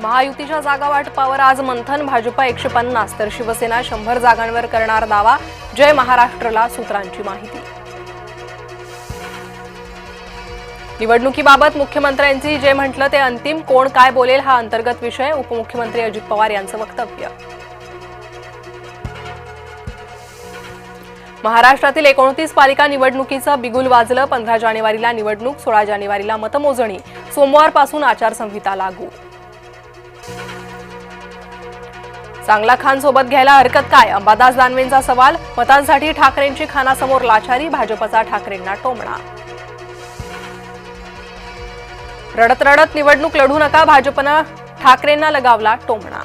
महायुतीच्या जागा वाटपावर आज मंथन. भाजप 150 तर शिवसेना 100 जागांवर करणार दावा. जय महाराष्ट्रला सूत्रांची माहिती. निवडणुकीबाबत मुख्यमंत्र्यांची जे म्हटलं ते अंतिम, कोण काय बोलेल हा अंतर्गत विषय. उपमुख्यमंत्री अजित पवार यांचं वक्तव्य. महाराष्ट्रातील 29 पालिका निवडणुकीचं बिगुल वाजलं. 15 जानेवारीला निवडणूक, 16 जानेवारीला मतमोजणी. सोमवारपासून आचारसंहिता लागू. चांगला खान सोबत घ्यायला हरकत काय? अंबादास दानवेंचा सवाल. मतांसाठी ठाकरेंची खानासमोर लाचारी. भाजपचा ठाकरेंना टोमणा. रडत रडत निवडणूक लढू नका. भाजपनं ठाकरेंना लगावला टोमणा.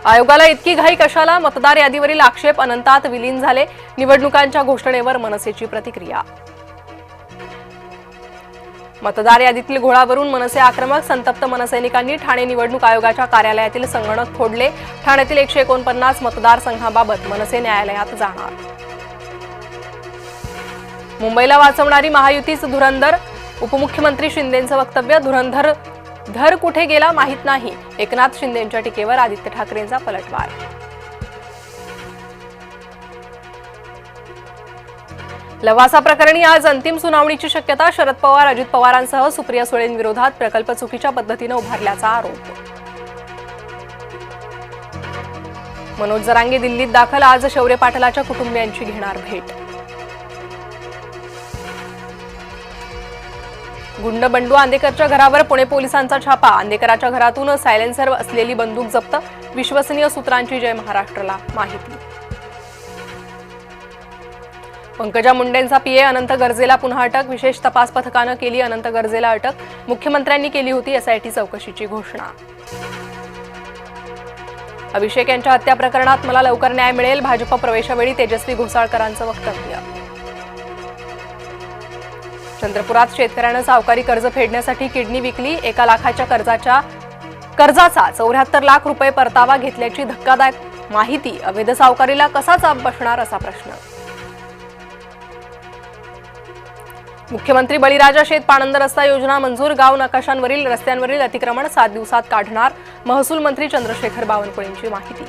आयोगाला इतकी घाई कशाला? मतदार यादीवरील आक्षेप अनंतात विलीन झाले. निवडणुकांच्या घोषणेवर मनसेची प्रतिक्रिया. मतदार यादीतील घोळावरून मनसे आक्रमक. संतप्त मनसैनिकांनी ठाणे निवडणूक आयोगाच्या कार्यालयातील संगणक फोडले. ठाण्यातील 149 मतदारसंघाबाबत मनसे न्यायालयात जाणार. मुंबईला वाचवणारी महायुतीच धुरंधर. उपमुख्यमंत्री शिंदेंचं वक्तव्य. धुरंधर धर कुठे गेला माहीत नाही. एकनाथ शिंदेंच्या टीकेवर आदित्य ठाकरेंचा पलटवार. लवासा प्रकरणी आज अंतिम सुनावणीची शक्यता. शरद पवार, अजित पवारांसह सुप्रिया सुळेंविरोधात प्रकल्प चुकीच्या पद्धतीने उभारल्याचा आरोप. मनोज जरांगे दिल्लीत दाखल. आज शौर्य पाटलाच्या कुटुंबियांची घेणार भेट. गुंड बंडू आंदेकरच्या घरावर पुणे पोलिसांचा छापा. आंदेकराच्या घरातून सायलेन्सर असलेली बंदूक जप्त. विश्वसनीय सूत्रांची जय महाराष्ट्रला माहिती. पंकजा मुंडेंचा पीए अनंत गर्जेला पुन्हा अटक. विशेष तपास पथकानं केली अनंत गर्जेला अटक. मुख्यमंत्र्यांनी केली होती एसआयटी चौकशीची घोषणा. अभिषेक यांच्या हत्या प्रकरणात मला लवकर न्याय मिळेल. भाजप प्रवेशावेळी तेजस्वी घोसाळकरांचं वक्तव्य. चंद्रपुरात शेतकऱ्यानं सावकारी कर्ज फेडण्यासाठी किडनी विकली. 1 लाखाच्या कर्जाचा 74 लाख रुपये परतावा घेतल्याची धक्कादायक माहिती. अवैध सावकारीला कसा चाप बसणार असा प्रश्न. मुख्यमंत्री बळीराजा शेत पाणंद रस्ता योजना मंजूर. गाव नकाशांवरील रस्त्यांवरील अतिक्रमण 7 दिवसात काढणार. महसूल मंत्री चंद्रशेखर बावनकुळेंची माहिती.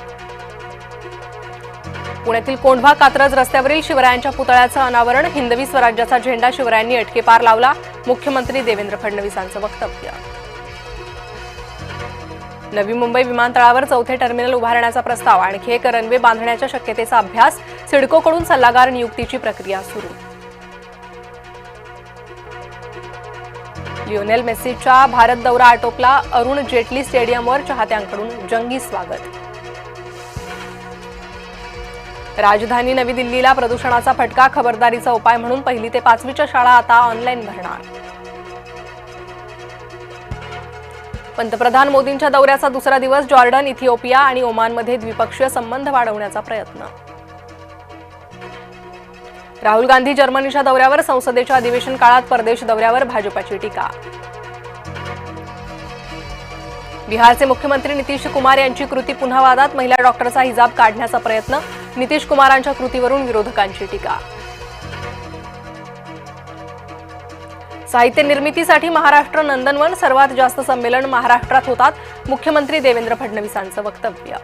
पुण्यातील कोंढवा कात्रज रस्त्यावरील शिवरायांच्या पुतळ्याचं अनावरण. हिंदवी स्वराज्याचा झेंडा शिवरायांनी अटकेपार लावला. मुख्यमंत्री देवेंद्र फडणवीसांचं वक्तव्य. नवी मुंबई विमानतळावर 4थे टर्मिनल उभारण्याचा प्रस्ताव. आणखी एक रनवे बांधण्याच्या शक्यतेचा अभ्यास. सिडकोकडून सल्लागार नियुक्तीची प्रक्रिया सुरू. लिओनेल मेस्सीचा भारत दौरा आटोपला. अरुण जेटली स्टेडियमवर चाहत्यांकडून जंगी स्वागत. राजधानी नवी दिल्लीला प्रदूषणाचा फटका. खबरदारीचा उपाय म्हणून 1ली ते 5वीच्या शाळा आता ऑनलाईन भरणार. पंतप्रधान मोदींच्या दौऱ्याचा दुसरा दिवस. जॉर्डन, इथिओपिया आणि ओमानमध्ये द्विपक्षीय संबंध वाढवण्याचा प्रयत्न. राहुल गांधी जर्मनीच्या दौऱ्यावर. संसदेच्या अधिवेशन काळात परदेश दौऱ्यावर भाजपाची टीका. बिहारचे मुख्यमंत्री नितीश कुमार यांची कृती पुन्हा वादात. महिला डॉक्टरचा हिजाब काढण्याचा प्रयत्न. नितीश कुमारांच्या कृतीवरून विरोधकांची टीका. साहित्य निर्मितीसाठी महाराष्ट्र नंदनवन. सर्वात जास्त संमेलन महाराष्ट्रात होतात. मुख्यमंत्री देवेंद्र फडणवीसांचं वक्तव्य.